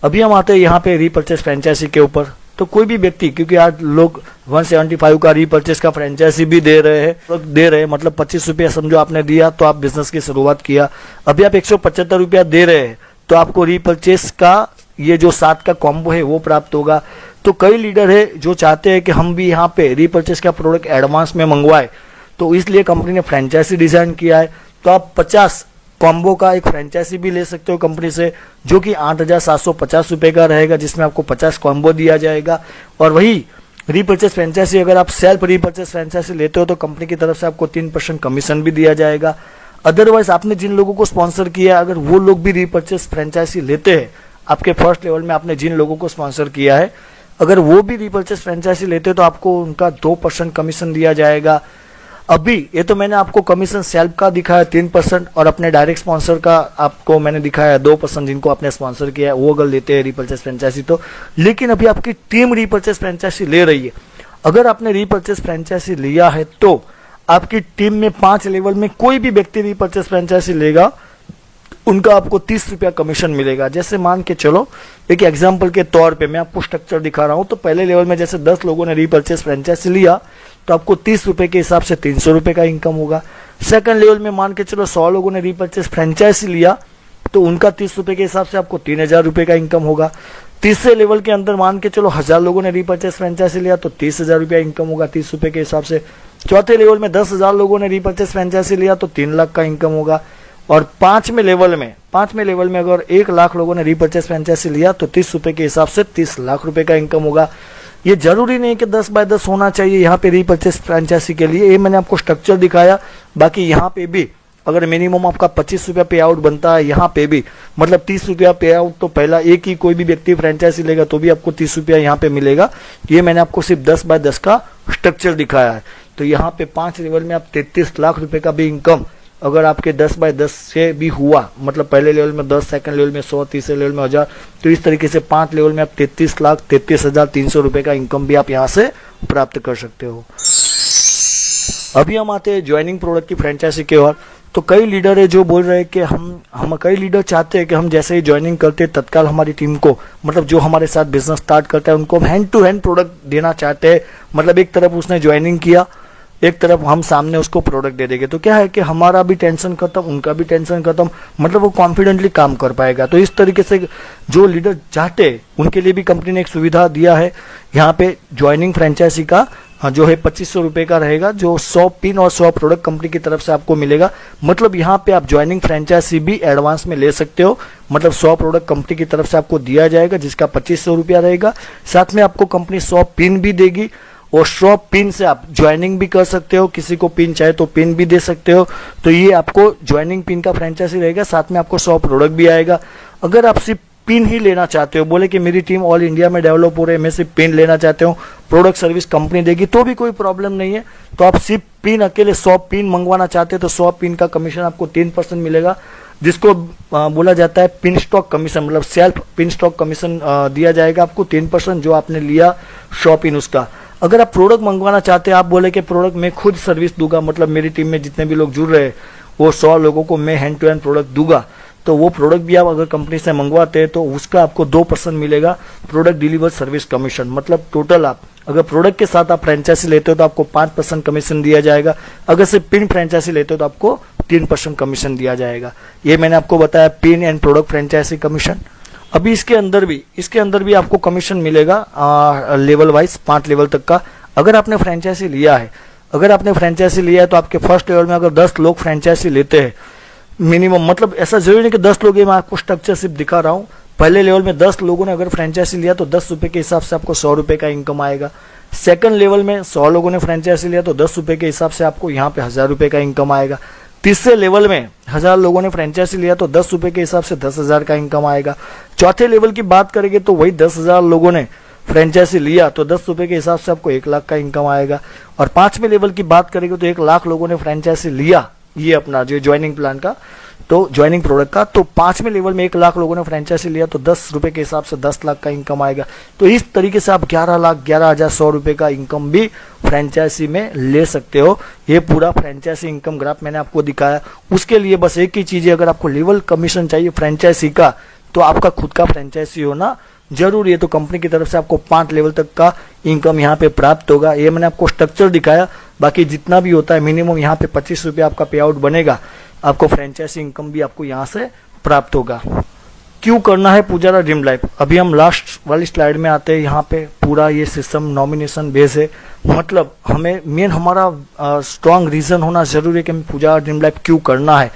अभी हम आते हैं यहाँ पे रीपर्चेस फ्रेंचाइजी के ऊपर। तो कोई भी व्यक्ति, क्योंकि आज लोग 175 का रीपर्चेस का फ्रेंचाइजी भी दे रहे हैं, मतलब 25 रुपया समझो आपने दिया तो आप बिजनेस की शुरुआत किया। अभी आप 175 रुपया दे रहे हैं तो आपको रीपर्चेस का ये जो 7 का कॉम्बो है वो प्राप्त होगा। तो कई लीडर है जो चाहते हैं कि हम भी यहाँ पे रीपर्चेस का प्रोडक्ट एडवांस में मंगवाए, तो इसलिए कंपनी ने फ्रेंचाइजी डिजाइन किया है। तो आप 50 कॉम्बो का एक फ्रेंचाइजी भी ले सकते हो कंपनी से, जो कि 8,750 रुपए का रहेगा, जिसमें आपको 50 कॉम्बो दिया जाएगा। और वही रीपर्चेस फ्रेंचाइजी अगर आप सेल्फ रीपर्चेस फ्रेंचाइजी लेते हो तो कंपनी की तरफ से आपको 3% कमीशन भी दिया जाएगा। अदरवाइज आपने जिन लोगों को स्पॉन्सर किया, अगर वो लोग भी रीपर्चेस फ्रेंचाइजी लेते हैं, आपके फर्स्ट लेवल में आपने जिन लोगों को स्पॉन्सर किया है, अगर वो भी रीपर्चेस फ्रेंचाइजी लेते हैं तो आपको उनका 2% कमीशन दिया जाएगा। अभी ये तो मैंने आपको कमीशन सेल्फ का दिखाया 3% और अपने डायरेक्ट स्पॉन्सर का आपको मैंने दिखाया 2%, जिनको आपने स्पॉन्सर किया है वो अगर लेते हैं रीपर्चेस फ्रेंचाइजी तो। लेकिन अभी आपकी टीम रीपर्चेस फ्रेंचाइजी ले रही है। अगर आपने रीपर्चेस फ्रेंचाइजी लिया है तो आपकी टीम में 5 लेवल में कोई भी व्यक्ति रीपर्चेस फ्रेंचाइजी लेगा, उनका आपको 30 रुपया कमीशन मिलेगा। जैसे मान के चलो, एक एग्जांपल के तौर पे मैं आपको स्ट्रक्चर दिखा रहा हूं। तो पहले लेवल में जैसे 10 लोगों ने रीपर्चेस फ्रेंचाइजी लिया तो आपको 30 रुपए के हिसाब से 300 रुपए का इनकम होगा। सेकंड लेवल में मान के चलो 100 लोगों ने रीपर्चेस फ्रेंचाइजी लिया तो उनका 30 रुपए के हिसाब से आपको 3,000 रुपए का इनकम होगा। तीसरे लेवल के अंदर मान के चलो 1000 लोगों ने रीपर्चेस फ्रेंचाइजी लिया तो 30,000 रुपया इनकम होगा 30 रुपए के हिसाब से। चौथे लेवल में 10,000 लोगों ने रीपर्चेस फ्रेंचाइजी लिया तो 3 लाख का इनकम होगा। और 5वें लेवल में अगर 1 लाख लोगों ने रीपर्चेस फ्रेंचाइजी लिया तो 30 रुपए के हिसाब से 30 लाख रुपए का इनकम होगा। ये जरूरी नहीं कि 10/10 होना चाहिए यहाँ पे रीपर्चेस फ्रेंचाइजी के लिए। ये मैंने आपको स्ट्रक्चर दिखाया। बाकी यहाँ पे भी अगर मिनिमम आपका 25 रुपया पे आउट बनता है, यहाँ पे भी मतलब 30 रुपया पे आउट, तो पहला एक ही कोई भी व्यक्ति फ्रेंचाइजी लेगा तो भी आपको 30 रुपया यहाँ पे मिलेगा। ये मैंने आपको सिर्फ 10/10 का स्ट्रक्चर दिखाया है। तो यहाँ पे 5 लेवल में आप 33 लाख रुपए का भी इनकम अगर आपके 10/10 से भी हुआ, मतलब पहले लेवल में 10, सेकंड लेवल में 100, तीसरे लेवल में 1000, तो इस तरीके से 5 लेवल में आप 33,33,300 रुपए का इनकम भी आप यहाँ से प्राप्त कर सकते हो। अभी हम आते हैं ज्वाइनिंग प्रोडक्ट की फ्रेंचाइजी के ओर। तो कई लीडर है जो बोल रहे हैं कि हम कई लीडर चाहते हैं कि हम जैसे ही ज्वाइनिंग करते हैं तत्काल हमारी टीम को, मतलब जो हमारे साथ बिजनेस स्टार्ट करता है उनको हम हैंड टू हैंड प्रोडक्ट देना चाहते हैं। मतलब एक तरफ उसने ज्वाइनिंग किया, एक तरफ हम सामने उसको प्रोडक्ट दे देंगे, तो क्या है कि हमारा भी टेंशन खत्म, उनका भी टेंशन खत्म, मतलब वो कॉन्फिडेंटली काम कर पाएगा। तो इस तरीके से जो लीडर चाहते हैं उनके लिए भी कंपनी ने एक सुविधा दिया है। यहाँ पे ज्वाइनिंग फ्रेंचाइजी का जो है 2500 रुपए का रहेगा, जो 100 पिन और 100 प्रोडक्ट कंपनी की तरफ से आपको मिलेगा। मतलब यहाँ पे आप ज्वाइनिंग फ्रेंचाइजी भी एडवांस में ले सकते हो। मतलब 100 प्रोडक्ट कंपनी की तरफ से आपको दिया जाएगा जिसका 2500 रुपया रहेगा। साथ में आपको कंपनी 100 पिन भी देगी और 100 पिन से आप ज्वाइनिंग भी कर सकते हो। किसी को पिन चाहे तो पिन भी दे सकते हो। तो ये आपको ज्वाइनिंग पिन का फ्रेंचाइजी रहेगा। साथ में आपको 100 प्रोडक्ट भी आएगा। अगर आप सिर्फ पिन ही लेना चाहते हो, बोले कि मेरी टीम ऑल इंडिया में डेवलप हो रही है, मैं सिर्फ पिन लेना चाहते हूँ, प्रोडक्ट सर्विस कंपनी देगी, तो भी कोई प्रॉब्लम नहीं है। तो आप सिर्फ पिन अकेले 100 पिन मंगवाना चाहते हैं तो 100 पिन का कमीशन आपको 3% मिलेगा, जिसको बोला जाता है पिन स्टॉक कमीशन। मतलब सेल्फ पिन स्टॉक कमीशन दिया जाएगा आपको 3%, जो आपने लिया 100 पिन उसका। अगर आप प्रोडक्ट मंगवाना चाहते हैं, आप बोले कि प्रोडक्ट मैं खुद सर्विस दूंगा, मतलब मेरी टीम में जितने भी लोग जुड़ रहे हैं वो 100 लोगों को मैं हैंड टू हैंड प्रोडक्ट दूंगा, तो वो प्रोडक्ट भी आप अगर कंपनी से मंगवाते हैं तो उसका आपको 2% मिलेगा प्रोडक्ट डिलीवर सर्विस कमीशन। मतलब टोटल आप अगर प्रोडक्ट के साथ आप फ्रेंचाइजी लेते हो तो आपको 5% कमीशन दिया जाएगा। अगर सिर्फ पिन फ्रेंचाइजी लेते हो तो आपको 3% कमीशन दिया जाएगा। ये मैंने आपको बताया pin and product franchisee commission. अभी इसके अंदर भी आपको कमीशन मिलेगा लेवल वाइज 5 लेवल तक का। अगर आपने फ्रेंचाइजी लिया है तो आपके फर्स्ट लेवल में अगर 10 लोग फ्रेंचाइजी लेते हैं मिनिमम, मतलब ऐसा जरूरी नहीं कि 10 लोग, मैं आपको स्ट्रक्चर सिर्फ दिखा रहा हूँ। पहले लेवल में 10 लोगों ने अगर फ्रेंचाइजी लिया तो 10 रुपए के हिसाब से आपको 100 रुपए का इनकम आएगा। सेकंड लेवल में 100 लोगों ने फ्रेंचाइजी लिया तो 10 रुपए के हिसाब से आपको यहाँ पे 1000 रुपए का इनकम आएगा। तीसरे लेवल में 1000 लोगों ने फ्रेंचाइजी लिया तो 10 रुपए के हिसाब से 10,000 का इनकम आएगा। चौथे लेवल की बात करेंगे तो वही 10,000 लोगों ने फ्रेंचाइजी लिया तो 10 रुपए के हिसाब से आपको 1 लाख का इनकम आएगा। और 5वें लेवल की बात करेंगे तो 1 लाख लोगों ने फ्रेंचाइजी लिया, ये अपना जो ज्वाइनिंग प्लान का, तो ज्वाइनिंग प्रोडक्ट का, तो 5वें लेवल में 1 लाख लोगों ने फ्रेंचाइजी लिया तो 10 रुपए के हिसाब से 10 लाख का इनकम आएगा। तो इस तरीके से आप 11,11,100 रुपए का इनकम भी फ्रेंचाइजी में ले सकते हो। ये पूरा फ्रेंचाइजी इनकम ग्राफ मैंने आपको दिखाया। उसके लिए बस एक ही चीज है, अगर आपको लेवल कमीशन चाहिए फ्रेंचाइजी का तो आपका खुद का फ्रेंचाइजी होना जरूरी है। तो कंपनी की तरफ से आपको 5 लेवल तक का इनकम यहाँ पे प्राप्त होगा। ये मैंने आपको स्ट्रक्चर दिखाया। बाकी जितना भी होता है मिनिमम यहाँ पे 25 रुपये आपका पे आउट बनेगा, आपको फ्रेंचाइजी इनकम भी आपको यहाँ से प्राप्त होगा। क्यों करना है पुजारा ड्रीम लाइफ? अभी हम लास्ट वाली स्लाइड में आते हैं। यहाँ पे पूरा ये सिस्टम नॉमिनेशन बेस है। मतलब हमें मेन हमारा स्ट्रॉन्ग रीजन होना जरूरी है कि हमें पुजारा ड्रीम लाइफ क्यों करना है।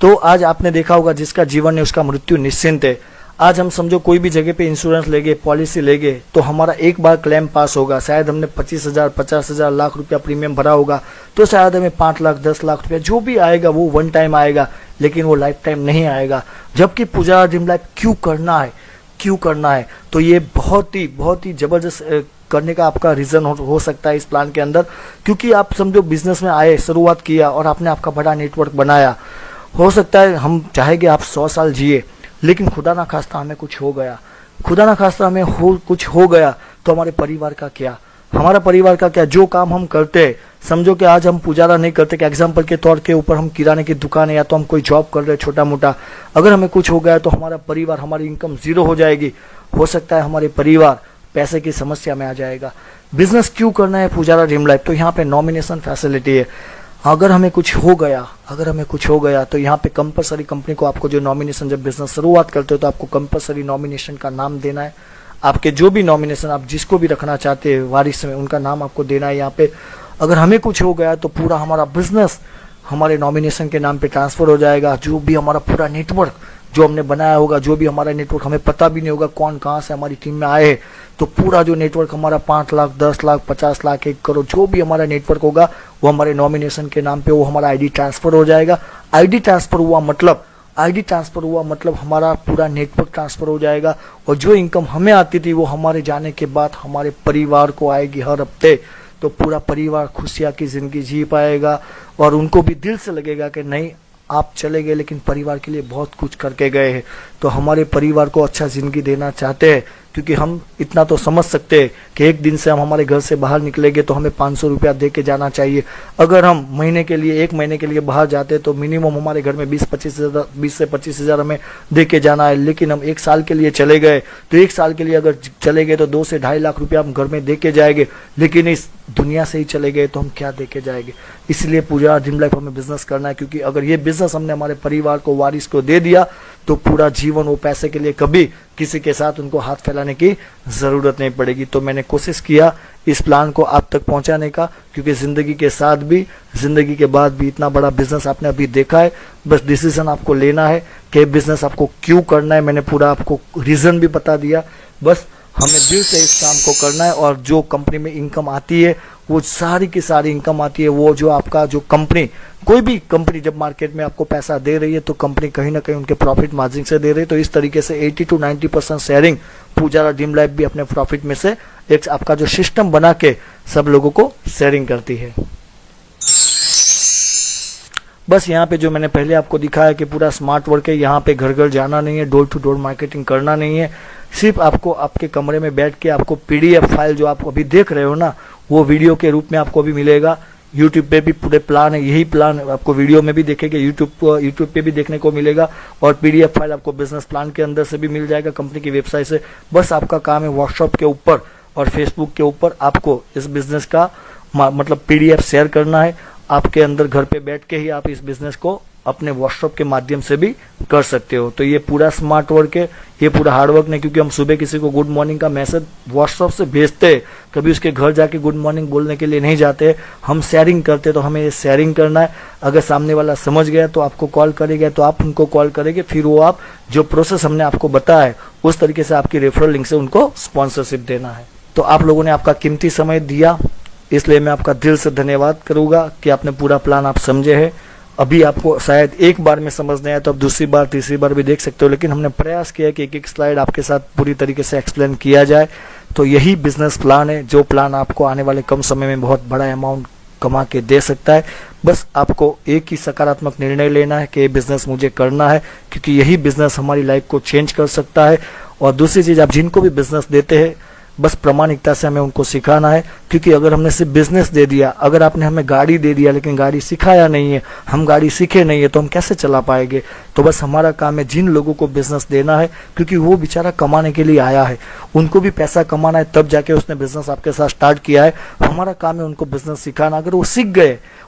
तो आज आपने देखा होगा जिसका जीवन है उसका मृत्यु निश्चिंत है। आज हम समझो कोई भी जगह पे इंश्योरेंस लेंगे, पॉलिसी लेंगे तो हमारा एक बार क्लेम पास होगा। शायद हमने 25,000, 50,000, लाख रुपया प्रीमियम भरा होगा तो शायद हमें 5 लाख, 10 लाख रुपया जो भी आएगा वो वन टाइम आएगा, लेकिन वो लाइफ टाइम नहीं आएगा। जबकि पुजारा ड्रीम लाइफ क्यों करना है तो ये बहुत ही जबरदस्त करने का आपका रीजन हो सकता है इस प्लान के अंदर। क्योंकि आप समझो बिजनेस में आए, शुरुआत किया और आपने आपका बड़ा नेटवर्क बनाया। हो सकता है हम चाहेंगे आप 100 साल जिए, लेकिन खुदा ना खास्ता हमें कुछ हो गया, कुछ हो गया तो हमारे परिवार का क्या, हमारा परिवार का क्या? जो काम हम करते हैं, समझो कि आज हम पुजारा नहीं करते, कि एग्जाम्पल के तौर के ऊपर हम किराने की दुकान है या तो हम कोई जॉब कर रहे हैं छोटा मोटा, अगर हमें कुछ हो गया तो हमारा परिवार, हमारी इनकम 0 हो जाएगी। हो सकता है हमारे परिवार पैसे की समस्या में आ जाएगा। बिजनेस क्यों करना है पुजारा ड्रीम लाइफ? तो यहाँ पे नॉमिनेशन फैसिलिटी है। अगर हमें कुछ हो गया तो यहाँ पे कंपलसरी कंपनी को आपको जो नॉमिनेशन, जब बिजनेस शुरुआत करते हो तो आपको कंपलसरी नॉमिनेशन का नाम देना है। आपके जो भी नॉमिनेशन आप जिसको भी रखना चाहते हैं वारिस में, उनका नाम आपको देना है यहाँ पे। अगर हमें कुछ हो गया तो पूरा हमारा बिजनेस हमारे नॉमिनेशन के नाम पे ट्रांसफर हो जाएगा। जो भी हमारा पूरा नेटवर्क जो हमने बनाया होगा, जो भी हमारा नेटवर्क, हमें पता भी नहीं होगा कौन कहाँ से हमारी टीम में आए, तो पूरा जो नेटवर्क हमारा 5 लाख, 10 लाख, 50 लाख, 1 करोड़ जो भी हमारा नेटवर्क होगा वो हमारे नॉमिनेशन के नाम पे वो हमारा आईडी ट्रांसफर हो जाएगा। आईडी ट्रांसफर हुआ मतलब हमारा पूरा नेटवर्क ट्रांसफर हो जाएगा, और जो इनकम हमें आती थी वो हमारे जाने के बाद हमारे परिवार को आएगी हर हफ्ते। तो पूरा परिवार खुशियाँ की जिंदगी जी पाएगा, और उनको भी दिल से लगेगा कि नहीं, आप चले गए लेकिन परिवार के लिए बहुत कुछ करके गए हैं। तो हमारे परिवार को अच्छा जिंदगी देना चाहते हैं, क्योंकि हम इतना तो समझ सकते हैं कि एक दिन से हम हमारे घर से बाहर निकलेंगे तो हमें 500 रुपया दे के जाना चाहिए। अगर हम महीने के लिए, 1 महीने के लिए बाहर जाते हैं तो मिनिमम हमारे घर में 20 से 25 हज़ार हमें दे के जाना है। लेकिन हम 1 साल के लिए चले गए तो 1 साल के लिए अगर चले गए तो 2 से 2.5 लाख रुपया हम घर में दे के जाएंगे, लेकिन इस दुनिया से ही चले गए तो हम क्या दे के जाएंगे। इसलिए पूरा ड्रीम लाइफ हमें बिजनेस करना है, क्योंकि अगर ये बिजनेस हमने हमारे परिवार को, वारिस को दे दिया तो पूरा जीवन वो पैसे के लिए कभी किसी के साथ उनको हाथ फैलाने की जरूरत नहीं पड़ेगी। तो मैंने कोशिश किया इस प्लान को आप तक पहुंचाने का, क्योंकि जिंदगी के साथ भी, जिंदगी के बाद भी इतना बड़ा बिजनेस आपने अभी देखा है। बस डिसीजन आपको लेना है कि बिजनेस आपको क्यों करना है। मैंने पूरा आपको रीजन भी बता दिया। बस हमें दिल से इस काम को करना है, और जो कंपनी में इनकम आती है वो सारी की सारी इनकम आती है, वो जो आपका जो कंपनी, कोई भी कंपनी जब मार्केट में आपको पैसा दे रही है तो कंपनी कहीं ना कहीं उनके प्रॉफिट मार्जिन से दे रही है। तो इस तरीके से 80 to 90% sharing Pujara dream life भी अपने प्रॉफिट में से एक आपका जो सिस्टम बना के सब लोगों को शेयरिंग करती है। बस यहाँ पे जो मैंने पहले आपको दिखाया कि पूरा स्मार्ट वर्क है, यहाँ पे घर घर जाना नहीं है, डोर टू डोर मार्केटिंग करना नहीं है। सिर्फ आपको आपके कमरे में बैठ के आपको PDF फाइल जो आप अभी देख रहे हो ना, वो वीडियो के रूप में आपको अभी मिलेगा। यूट्यूब पे भी पूरे प्लान है, यही प्लान आपको वीडियो में भी देखेंगे, यूट्यूब पे भी देखने को मिलेगा, और PDF फाइल आपको बिजनेस प्लान के अंदर से भी मिल जाएगा कंपनी की वेबसाइट से। बस आपका काम है व्हाट्सएप के ऊपर और फेसबुक के ऊपर आपको इस बिजनेस का मतलब PDF शेयर करना है। आपके अंदर घर पे बैठ के ही आप इस बिजनेस को अपने व्हाट्सएप के माध्यम से भी कर सकते हो। तो ये पूरा स्मार्ट वर्क है, ये पूरा हार्ड वर्क नहीं, क्योंकि हम सुबह किसी को गुड मॉर्निंग का मैसेज व्हाट्सएप से भेजते हैं, कभी उसके घर जाके गुड मॉर्निंग बोलने के लिए नहीं जाते। हम शेयरिंग करते, तो हमें ये शेयरिंग करना है। अगर सामने वाला समझ गया तो आपको कॉल करेगा, तो आप उनको कॉल करेंगे, फिर वो आप जो प्रोसेस हमने आपको बताया है उस तरीके से आपकी रेफरल लिंक से उनको स्पॉन्सरशिप देना है। तो आप लोगों ने आपका कीमती समय दिया, इसलिए मैं आपका दिल से धन्यवाद करूंगा कि आपने पूरा प्लान आप समझे है। अभी आपको शायद एक बार में समझ नहीं आया तो आप दूसरी बार, तीसरी बार भी देख सकते हो, लेकिन हमने प्रयास किया कि एक एक स्लाइड आपके साथ पूरी तरीके से एक्सप्लेन किया जाए। तो यही बिजनेस प्लान है, जो प्लान आपको आने वाले कम समय में बहुत बड़ा अमाउंट कमा के दे सकता है। बस आपको एक ही सकारात्मक निर्णय लेना है कि ये बिजनेस मुझे करना है, क्योंकि यही बिजनेस हमारी लाइफ को चेंज कर सकता है। और दूसरी चीज, आप जिनको भी बिजनेस देते हैं बस प्रामाणिकता से हमें उनको सिखाना है, क्योंकि अगर हमने सिर्फ बिजनेस दे दिया, अगर आपने हमें गाड़ी दे दिया लेकिन गाड़ी सिखाया नहीं है, हम गाड़ी सीखे नहीं है, तो हम कैसे चला पाएंगे। तो बस हमारा काम है जिन लोगों को बिजनेस देना है, क्योंकि वो बेचारा कमाने के लिए आया है, उनको भी पैसा कमाना है, तब जाके उसने बिजनेस आपके साथ स्टार्ट किया है। हमारा काम है उनको बिजनेस सिखाना। अगर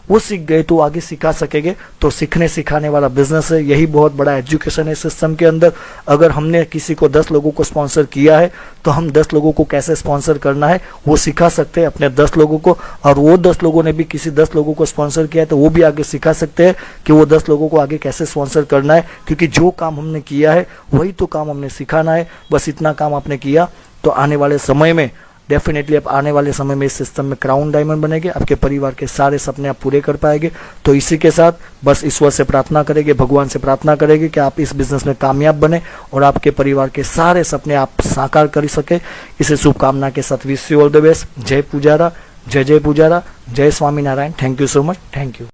वो सीख गए तो आगे सिखा सकेंगे। तो सीखने सिखाने वाला बिजनेस है, यही बहुत बड़ा एजुकेशन है सिस्टम के अंदर। अगर हमने किसी को 10 लोगों को स्पॉन्सर किया है तो हम 10 लोगों को कैसे स्पॉन्सर करना है वो सिखा सकते हैं अपने 10 लोगों को, और वो 10 लोगों ने भी किसी 10 लोगों को स्पॉन्सर किया है तो वो भी आगे सिखा सकते हैं कि वो 10 लोगों को आगे कैसे स्पॉन्सर करना है। क्योंकि जो काम हमने किया है वही तो काम हमने सिखाना है। बस इतना काम आपने किया तो आने वाले समय में डेफिनेटली आप आने वाले समय में इस सिस्टम में क्राउन डायमंड बनेंगे, आपके परिवार के सारे सपने आप पूरे कर पाएंगे। तो इसी के साथ बस ईश्वर से प्रार्थना करेंगे, भगवान से प्रार्थना करेंगे कि आप इस बिजनेस में कामयाब बने और आपके परिवार के सारे सपने आप साकार कर सके। इसे शुभकामना के साथ wish you all the best. जय पुजारा, जय जय पुजारा, जय Swaminarayan. Thank you so much, thank you.